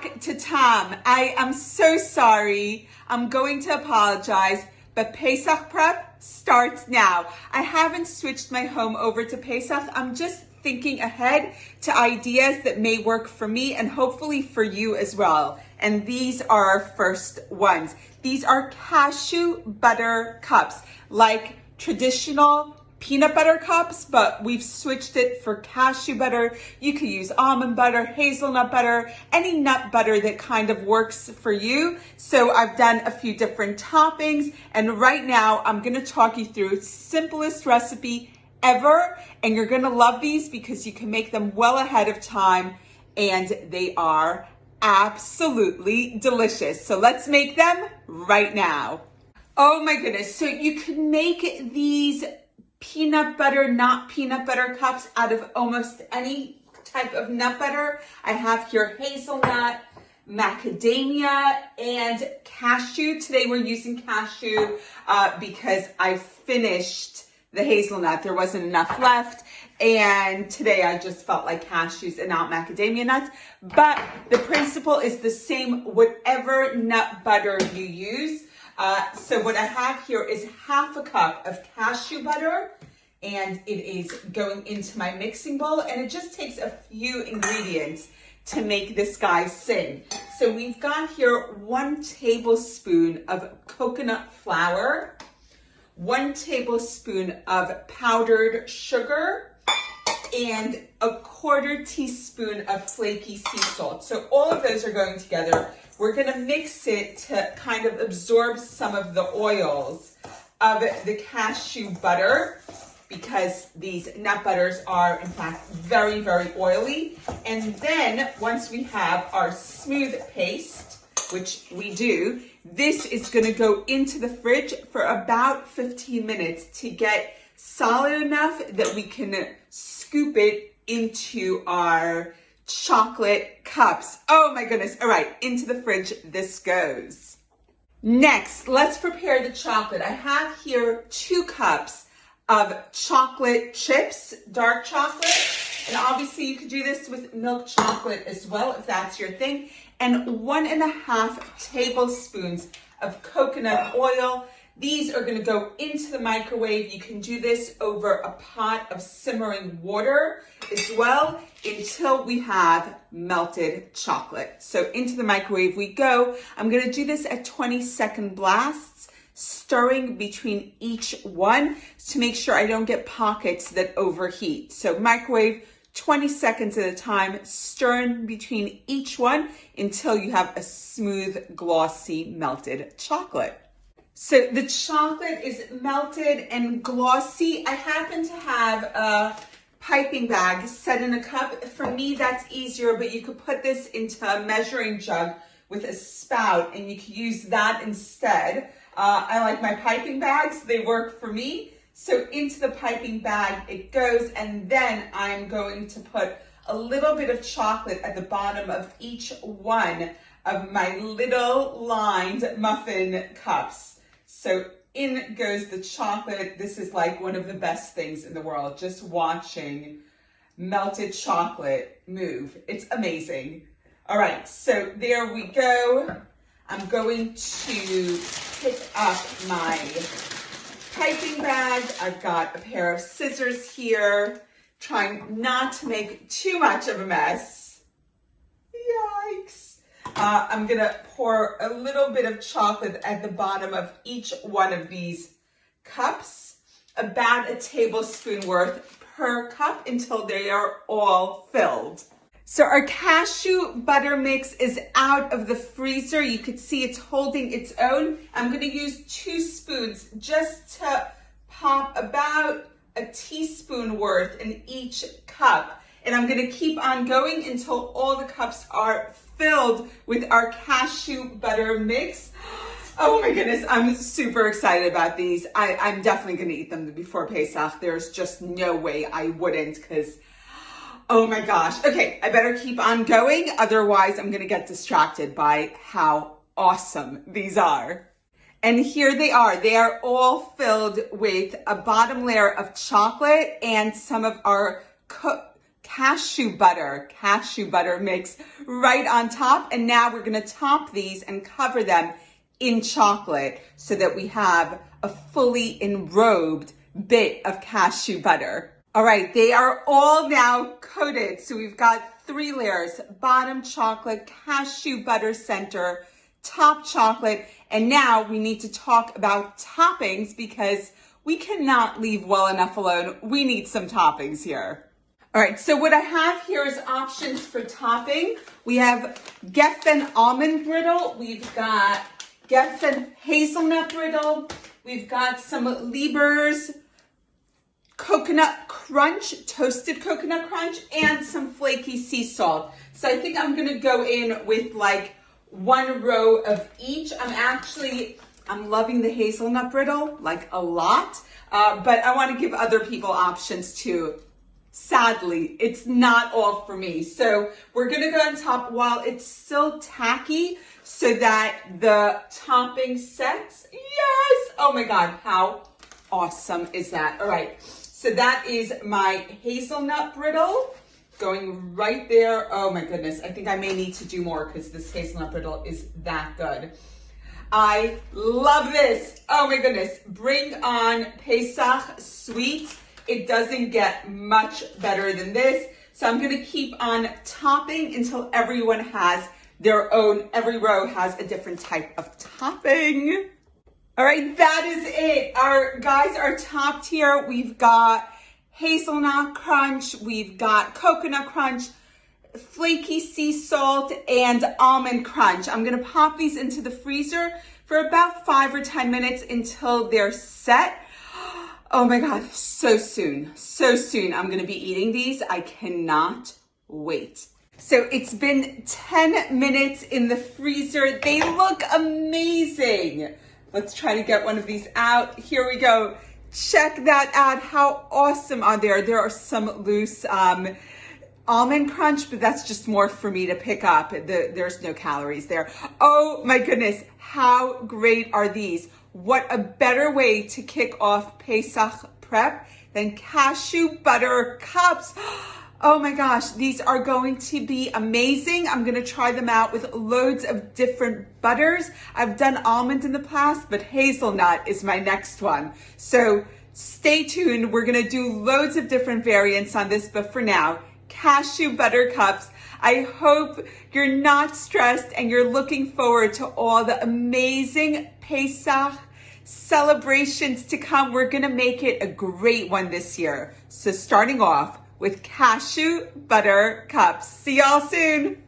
back to Tom. I am so sorry. I'm going to apologize, but Pesach Prep starts now. I haven't switched my home over to Pesach. I'm just thinking ahead to ideas that may work for me and hopefully for you as well. And these are our first ones. These are cashew butter cups, like traditional peanut butter cups, but we've switched it for cashew butter. You could use almond butter, hazelnut butter, any nut butter that kind of works for you. So I've done a few different toppings, and right now I'm gonna talk you through simplest recipe ever, and you're gonna love these because you can make them well ahead of time, and they are absolutely delicious. So let's make them right now. Oh my goodness, so you can make these peanut butter, not peanut butter cups out of almost any type of nut butter. I have here hazelnut, macadamia, and cashew. Today we're using cashew because I finished the hazelnut. There wasn't enough left. And today I just felt like cashews and not macadamia nuts. But the principle is the same, whatever nut butter you use. So what I have here is half a cup of cashew butter, and it is going into my mixing bowl, and it just takes a few ingredients to make this guy sing. So we've got here 1 tablespoon of coconut flour, 1 tablespoon of powdered sugar, and 1/4 teaspoon of flaky sea salt. So all of those are going together. We're gonna mix it to kind of absorb some of the oils of the cashew butter, because these nut butters are in fact very, very oily. And then once we have our smooth paste, which we do, this is gonna go into the fridge for about 15 minutes to get solid enough that we can scoop it into our chocolate cups. Oh my goodness. All right, into the fridge this goes. Next, let's prepare the chocolate. I have here 2 cups of chocolate chips, dark chocolate. And obviously you could do this with milk chocolate as well if that's your thing. And 1.5 tablespoons of coconut oil. These are going to go into the microwave. You can do this over a pot of simmering water as well until we have melted chocolate. So into the microwave we go. I'm going to do this at 20-second blasts, stirring between each one to make sure I don't get pockets that overheat. So microwave 20 seconds at a time, stirring between each one until you have a smooth, glossy, melted chocolate. So the chocolate is melted and glossy. I happen to have a piping bag set in a cup. For me, that's easier, but you could put this into a measuring jug with a spout and you could use that instead. I like my piping bags. They work for me. So into the piping bag it goes, and then I'm going to put a little bit of chocolate at the bottom of each one of my little lined muffin cups. So in goes the chocolate. This is like one of the best things in the world, just watching melted chocolate move. It's amazing. All right, so there we go. I'm going to pick up my piping bag. I've got a pair of scissors here, trying not to make too much of a mess. Yikes. I'm gonna pour a little bit of chocolate at the bottom of each one of these cups, about a tablespoon worth per cup until they are all filled. So our cashew butter mix is out of the freezer. You could see it's holding its own. I'm gonna use 2 spoons just to pop about a teaspoon worth in each cup. And I'm gonna keep on going until all the cups are filled with our cashew butter mix. Oh my goodness, I'm super excited about these. I'm definitely gonna eat them before Pesach. There's just no way I wouldn't, because oh my gosh. Okay, I better keep on going. Otherwise, I'm gonna get distracted by how awesome these are. And here they are. They are all filled with a bottom layer of chocolate and some of our cashew butter mix right on top. And now we're gonna top these and cover them in chocolate so that we have a fully enrobed bit of cashew butter. All right, they are all now coated. So we've got 3 layers: bottom chocolate, cashew butter center, top chocolate. And now we need to talk about toppings because we cannot leave well enough alone. We need some toppings here. All right, so what I have here is options for topping. We have Geffen almond brittle. We've got Geffen hazelnut brittle. We've got some Lieber's coconut crunch, toasted coconut crunch, and some flaky sea salt. So I think I'm gonna go in with like 1 row of each. I'm loving the hazelnut brittle like a lot, but I wanna give other people options too. Sadly, it's not all for me. So we're gonna go on top while it's still tacky so that the topping sets. Yes! Oh my God, how awesome is that? All right, so that is my hazelnut brittle going right there. Oh my goodness, I think I may need to do more because this hazelnut brittle is that good. I love this. Oh my goodness, bring on Pesach sweet. It doesn't get much better than this. So I'm gonna keep on topping until everyone has their own, every row has a different type of topping. All right, that is it. Our guys are topped here. We've got hazelnut crunch, we've got coconut crunch, flaky sea salt, and almond crunch. I'm gonna pop these into the freezer for about 5 or 10 minutes until they're set. Oh my God, so soon I'm gonna be eating these. I cannot wait. So it's been 10 minutes in the freezer. They look amazing. Let's try to get one of these out. Here we go. Check that out. How awesome are there? There are some loose almond crunch, but that's just more for me to pick up. There's no calories there. Oh my goodness, how great are these? What a better way to kick off Pesach prep than cashew butter cups. Oh my gosh, these are going to be amazing. I'm gonna try them out with loads of different butters. I've done almond in the past, but hazelnut is my next one. So stay tuned. We're gonna do loads of different variants on this, but for now, cashew butter cups. I hope you're not stressed and you're looking forward to all the amazing Pesach celebrations to come. We're gonna make it a great one this year. So starting off with cashew butter cups. See y'all soon.